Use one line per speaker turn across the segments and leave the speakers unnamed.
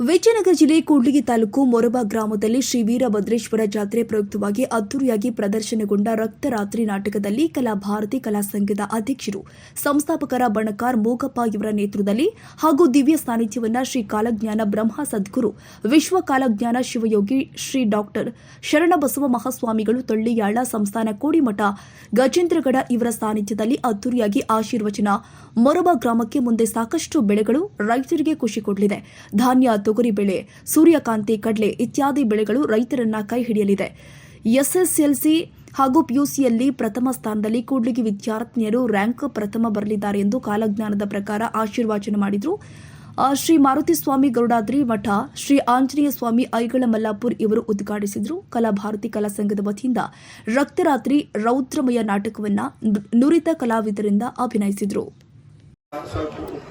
ವಿಜಯನಗರ ಜಿಲ್ಲೆ ಕೂಡ್ಲಿಗಿ ತಾಲೂಕು ಮೊರಬ ಗ್ರಾಮದಲ್ಲಿ ಶ್ರೀ ವೀರಭದ್ರೇಶ್ವರ ಜಾತ್ರೆ ಪ್ರಯುಕ್ತವಾಗಿ ಅದ್ದೂರಿಯಾಗಿ ಪ್ರದರ್ಶನಗೊಂಡ ರಕ್ತರಾತ್ರಿ ನಾಟಕದಲ್ಲಿ ಕಲಾಭಾರತಿ ಕಲಾ ಸಂಘದ ಅಧ್ಯಕ್ಷರು ಸಂಸ್ಥಾಪಕರ ಬಣಕಾರ್ ಮೂಗಪ್ಪ ಇವರ ನೇತೃತ್ವದಲ್ಲಿ ಹಾಗೂ ದಿವ್ಯ ಸಾನ್ನಿಧ್ಯವನ್ನ ಶ್ರೀ ಕಾಲಜ್ಞಾನ ಬ್ರಹ್ಮ ಸದ್ಗುರು ವಿಶ್ವ ಕಾಲಜ್ಞಾನ ಶಿವಯೋಗಿ ಶ್ರೀ ಡಾಕ್ಟರ್ ಶರಣಬಸವ ಮಹಾಸ್ವಾಮಿಗಳು ತೊಳ್ಳಿಯಾಳ ಸಂಸ್ಥಾನ ಕೋಡಿಮಠ ಗಜೇಂದ್ರಗಡ ಇವರ ಸಾನ್ನಿಧ್ಯದಲ್ಲಿ ಅದ್ದೂರಿಯಾಗಿ ಆಶೀರ್ವಚನ. ಮೊರಬ ಗ್ರಾಮಕ್ಕೆ ಮುಂದೆ ಸಾಕಷ್ಟು ಬೆಳೆಗಳು ರೈತರಿಗೆ ಖುಷಿ ಕೊಡಲಿದೆ. ಧಾನ್ಯ, ತೊಗರಿ ಬೆಳೆ, ಸೂರ್ಯಕಾಂತಿ, ಕಡಲೆ ಇತ್ಯಾದಿ ಬೆಳೆಗಳು ರೈತರನ್ನ ಕೈ ಹಿಡಿಯಲಿದೆ. ಎಸ್ಎಸ್ಎಲ್ಸಿ ಹಾಗೂ ಪಿಯುಸಿಯಲ್ಲಿ ಪ್ರಥಮ ಸ್ಥಾನದಲ್ಲಿ ಕೂಡ್ಲಿಗಿ ವಿದ್ಯಾರ್ಥಿನಿಯರು ರ್ಯಾಂಕ್ ಪ್ರಥಮ ಬರಲಿದ್ದಾರೆ ಎಂದು ಕಾಲಜ್ಞಾನದ ಪ್ರಕಾರ ಆಶೀರ್ವಚನ ಮಾಡಿದರು. ಶ್ರೀ ಮಾರುತಿಸ್ವಾಮಿ ಗರುಡಾದ್ರಿ ಮಠ, ಶ್ರೀ ಆಂಜನೇಯ ಸ್ವಾಮಿ ಐಗಳ ಮಲ್ಲಾಪುರ್ ಇವರು ಉದ್ಘಾಟಿಸಿದರು. ಕಲಾಭಾರತಿ ಕಲಾ ಸಂಘದ ವತಿಯಿಂದ ರಕ್ತರಾತ್ರಿ ರೌದ್ರಮಯ ನಾಟಕವನ್ನು ನುರಿತ ಕಲಾವಿದರಿಂದ ಅಭಿನಯಿಸಿದರು.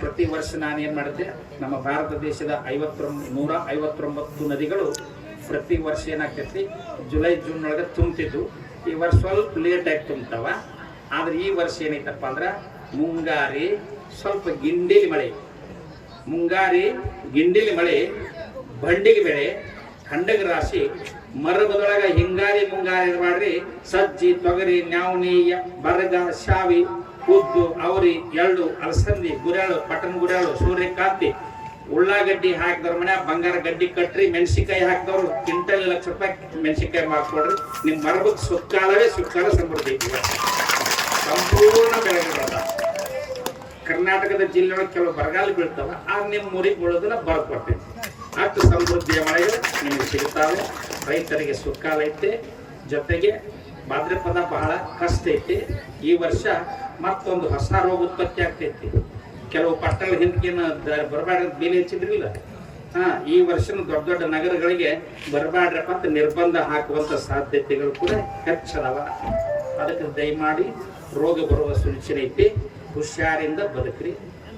ಪ್ರತಿ ವರ್ಷ ನಾನೇನ್ ಮಾಡಿದ್ದೆ, ನಮ್ಮ ಭಾರತ ದೇಶದ 159 ನದಿಗಳು ಪ್ರತಿ ವರ್ಷ ಏನಾಗ್ತೈತಿ ಜುಲೈ ಜೂನ್ ಒಳಗೆ ತುಂಬ್ತಿದ್ವು. ಈ ವರ್ಷ ಸ್ವಲ್ಪ ಲೇಟ್ ಆಗಿ ತುಂಬ್ತಾವ. ಆದ್ರೆ ಈ ವರ್ಷ ಏನೈತಪ್ಪ ಅಂದ್ರ ಮುಂಗಾರಿ ಸ್ವಲ್ಪ ಗಿಂಡಿಲಿ ಮಳೆ, ಬಂಡಿಗೆ ಬೆಳೆ, ಖಂಡಗ ರಾಶಿ, ಮರಬದೊಳಗ ಹಿಂಗಾರಿ ಮುಂಗಾರಿ ಮಾಡ್ರಿ, ಸಜ್ಜಿ, ತೊಗರಿ, ನ್ಯಾವಣಿ, ಬರಗ, ಶಾವಿ, ಉದ್ದು, ಅವರಿ, ಎಳ್ಳು, ಅಲಸಂದಿ, ಗುರಾಳು, ಪಟನ್ ಗುರಾಳು, ಸೂರ್ಯಕಾಂತಿ, ಉಳ್ಳಾಗಡ್ಡಿ ಹಾಕಿದವ್ರ ಮನೆ ಬಂಗಾರ ಗಡ್ಡಿ ಕಟ್ರಿ, ಮೆಣಸಿಕಾಯಿ ಹಾಕಿದವ್ರು ಕ್ವಿಂಟಲ್ ಲಕ್ಷ ರೂಪಾಯಿ ಮೆಣಸಿಕಾಯಿ ಮಾಡ್ಕೊಡ್ರಿ. ನಿಮ್ ಮರಬಕ್ ಸುಕ್ಕಾಲ ಸಮೃದ್ಧಿ ಸಂಪೂರ್ಣ ಬೆಳೆಗಳ ಕರ್ನಾಟಕದ ಜಿಲ್ಲೆಯೊಳಗೆ ಕೆಲವು ಬರಗಾಲ ಬೀಳ್ತಾವ, ಆಗ ನಿಮ್ ಊರಿಗೆ ಬೀಳೋದನ್ನ ಬರ್ಕೊಡ್ತೇವೆ. ಅಷ್ಟು ಸಮೃದ್ಧಿಯ ಮಳೆಗಳು ನಿಮಗೆ ಸಿಗುತ್ತಾವೆ. ರೈತರಿಗೆ ಸುಕ್ಕಾಲ ಐತೆ, ಜೊತೆಗೆ ಭಾದ್ರಪದ ಬಹಳ ಕಷ್ಟ ಐತಿ. ಈ ವರ್ಷ ಮತ್ತೊಂದು ಹೊಸ ರೋಗ ಉತ್ಪತ್ತಿ ಆಗ್ತೈತಿ. ಕೆಲವು ಪಟ್ಟಣ ಹಿಂದಕ್ಕೇನು ಬರಬಾರ್ದು ಬೇಲಿ ಹೆಚ್ಚಿದ್ರಿಲ್ಲ, ಈ ವರ್ಷನೂ ದೊಡ್ಡ ದೊಡ್ಡ ನಗರಗಳಿಗೆ ಬರಬಾಡ್ರಪ್ಪ ಅಂತ ನಿರ್ಬಂಧ ಹಾಕುವಂತ ಸಾಧ್ಯತೆಗಳು ಕೂಡ ಹೆಚ್ಚದವ. ಅದಕ್ಕೆ ದಯಮಾಡಿ ರೋಗ ಬರುವ ಸೂಚನೆ ಐತಿ. ಹುಷಾರಿಂದ ಬದುಕ್ರಿ.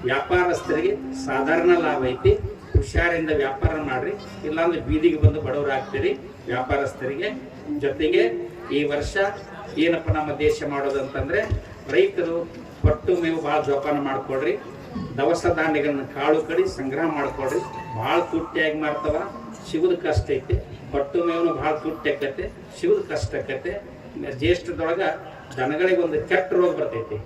ವ್ಯಾಪಾರಸ್ಥರಿಗೆ ಸಾಧಾರಣ ಲಾಭ ಐತಿ. ಹುಷಾರಿಂದ ವ್ಯಾಪಾರ ಮಾಡ್ರಿ, ಇಲ್ಲಾಂದ್ರೆ ಬೀದಿಗೆ ಬಂದು ಬಡವರಾಗ್ತೀರಿ ವ್ಯಾಪಾರಸ್ಥರಿಗೆ. ಜೊತೆಗೆ ಈ ವರ್ಷ ಏನಪ್ಪ ನಮ್ಮ ದೇಶ ಮಾಡೋದಂತಂದ್ರೆ, ರೈತರು ಹೊಟ್ಟು ಮೇವು ಭಾಳ ಜೋಪಾನ ಮಾಡ್ಕೊಡ್ರಿ. ದವಸ ಧಾನ್ಯಗಳನ್ನ ಕಾಳು ಕಡಿ ಸಂಗ್ರಹ ಮಾಡ್ಕೊಡ್ರಿ. ಭಾಳ ತುಟ್ಟಿಯಾಗಿ ಮಾಡ್ತಾವ, ಸಿಗುದು ಕಷ್ಟ ಐತಿ. ಹೊಟ್ಟು ಮೇವನು ಭಾಳ ತುಟ್ಟಿ ಆಕತೆ, ಸಿಗುದು ಕಷ್ಟ ಆಕತೆ. ಜ್ಯೇಷ್ಠದೊಳಗ ದನಗಳಿಗೆ ಒಂದು ಕೆಟ್ಟ ರೋಗ ಬರ್ತೈತಿ.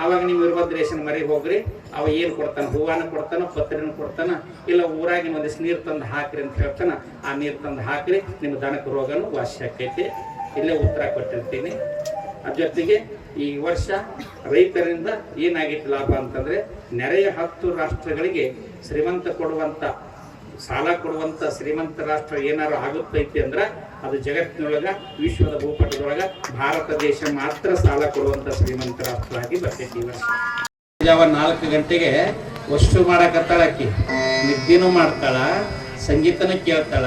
ಆವಾಗ ನೀವು ವೀರಭದ್ರೇಶನ ಮರಿ ಹೋಗ್ರಿ, ಅವ ಏನು ಕೊಡ್ತಾನ, ಹೂವಾನ ಕೊಡ್ತಾನ, ಪತ್ರಿನ ಕೊಡ್ತಾನ, ಇಲ್ಲ ಊರಾಗಿನ ಒಂದಿಷ್ಟು ನೀರು ತಂದು ಹಾಕ್ರಿ ಅಂತ ಹೇಳ್ತಾನ. ಆ ನೀರು ತಂದು ಹಾಕ್ರಿ, ನಿಮ್ಮ ದನಕ ರೋಗನು ವಾಸಿ ಆಕೈತಿ. ಇಲ್ಲೇ ಉತ್ತರ ಕೊಟ್ಟಿರ್ತೀನಿ. ಅದ್ರ ಜೊತೆಗೆ ಈ ವರ್ಷ ರೈತರಿಂದ ಏನಾಗಿತ್ತು ಲಾಭ ಅಂತಂದ್ರೆ, ನೆರೆಯ 10 ರಾಷ್ಟ್ರಗಳಿಗೆ ಸಾಲ ಕೊಡುವಂತ ಶ್ರೀಮಂತ ರಾಷ್ಟ್ರ ಏನಾರು ಆಗುತ್ತೈತಿ ಅಂದ್ರ ಅದು ಜಗತ್ತಿನೊಳಗ ವಿಶ್ವದ ಭೂಪಟದೊಳಗ ಭಾರತ ದೇಶ ಮಾತ್ರ ಸಾಲ ಕೊಡುವಂತ ಶ್ರೀಮಂತ ರಾಷ್ಟ್ರ ಆಗಿ ಬರ್ತೈತಿ. ಈ ವರ್ಷ 4 ಗಂಟೆಗೆ ವಸ್ತು ಮಾಡಕತ್ತಾಳ, ಆಕಿ ನಿದ್ದೆನೂ ಮಾಡ್ತಾಳ, ಸಂಗೀತನೂ ಕೇಳ್ತಾಳ,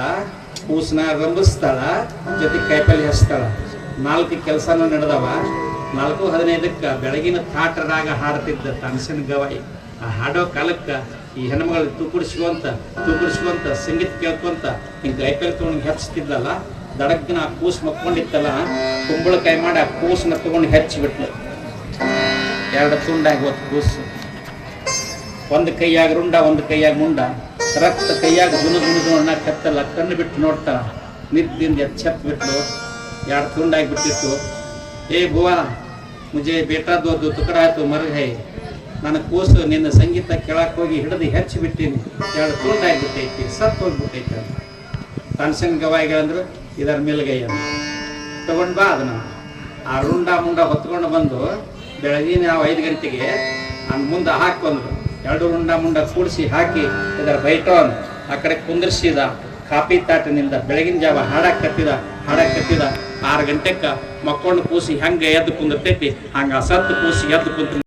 ಕೂಸನ ರಂಭಿಸ್ತಾಳ, ಜೊತೆ ಕೈಪಲ್ಲಿ ಹಚ್ತಾಳ. 4 ಕೆಲಸನೂ ನಡೆದವ. 4:15 ಬೆಳಗಿನ ಥಾಟರಾಗ ಹಾಡ್ತಿದ್ದ ತಾನ್ಸನ್ ಗವಾಯಿ. ಆ ಹಾಡೋ ಕಾಲಕ್ಕೆ ಈ ಹೆಣ್ಮಗಳು ತೂಕುಡಿಸ್ಕೊಂತ ಸಂಗೀತ ಕೇಳ್ಕೊಂತ ಹಿಂಗೆ ಕೈಪಲ್ಲಿ ತೊಗೊಂಡು ಹೆಚ್ಚಿತಿದ್ದಲ್ಲ, ದಡಗ್ಗಿನ ಆ ಕೂಸು ಮಕ್ಕೊಂಡಿತ್ತಲ್ಲ, ಕುಂಬಳಕಾಯಿ ಮಾಡಿ ಆ ಕೂಸನ್ನ ತಗೊಂಡು ಹೆಚ್ಚಿಬಿಟ್ಲು. 2 ತುಂಡಾಗಿ ಹೋದ್ ಕೂಸು. ಒಂದು ಕೈಯಾಗ ರುಂಡ, ಒಂದು ಕೈಯಾಗ ಮುಂಡ, ರಕ್ತ ಕೈಯಾಗ ದುಣು ಕತ್ತಲ್ಲ, ಕಣ್ಣು ಬಿಟ್ಟು ನೋಡ್ತಾಳ. ನಿದ್ದಿಂದ ಎಚ್ಚೆತ್ ಬಿಟ್ಲು, 2 ತುಂಡಾಗಿ ಬಿಟ್ಟಿತ್ತು. ಏ ಬುವಾ, ಮುಜೆ ಬೇಟಾ ದೋದು ತುಕಡ ಆಯ್ತು ಮರ ಹೈ, ನನ್ನ ಕೂಸು ನಿನ್ನ ಸಂಗೀತ ಕೇಳಕ್ಕೆ ಹೋಗಿ ಹಿಡಿದು ಹೆಚ್ಚಿ ಬಿಟ್ಟಿನಿ, 2 ತುಂಡಾಗಿಬಿಟ್ಟೈತಿ, ಸತ್ತು ಹೋಗ್ಬಿಟ್ಟೈತಿ ಅಂತ ತಾನ್ಸನ್ ಗವಾಯಿಗಳಂದ್ರು ಇದರ ಮೇಲ್ಗೈಯ ತಗೊಂಡ್ ಬಾ. ಅದನ್ನ ಆ ರುಂಡ ಮುಂಡ ಹೊತ್ಕೊಂಡು ಬಂದು ಬೆಳಗಿನ 5 ಗಂಟೆಗೆ ಮುಂದೆ ಹಾಕಿ ಬಂದ್ರು. 2 ರುಂಡ ಮುಂಡ ಕೂಡಿಸಿ ಹಾಕಿ ಇದರ ಬೈಟೋನ್ ಆ ಕಡೆ ಕುಂದರ್ಸಿದ. ಕಾಪಿ ತಾಟಿನಿಂದ ಬೆಳಗಿನ ಜಾವ ಹಾಡಕ್ ಕತ್ತಿದ. 6 ಗಂಟೆಗೆ ಮಕ್ಕೊಂಡು ಕೂಸಿ ಹೆಂಗೆ ಎದ್ದು ಕುಂದಿರ್ತೈತಿ, ಹಂಗ ಸತ್ತು ಕೂಸಿ ಎದ್ದು ಕುಂತ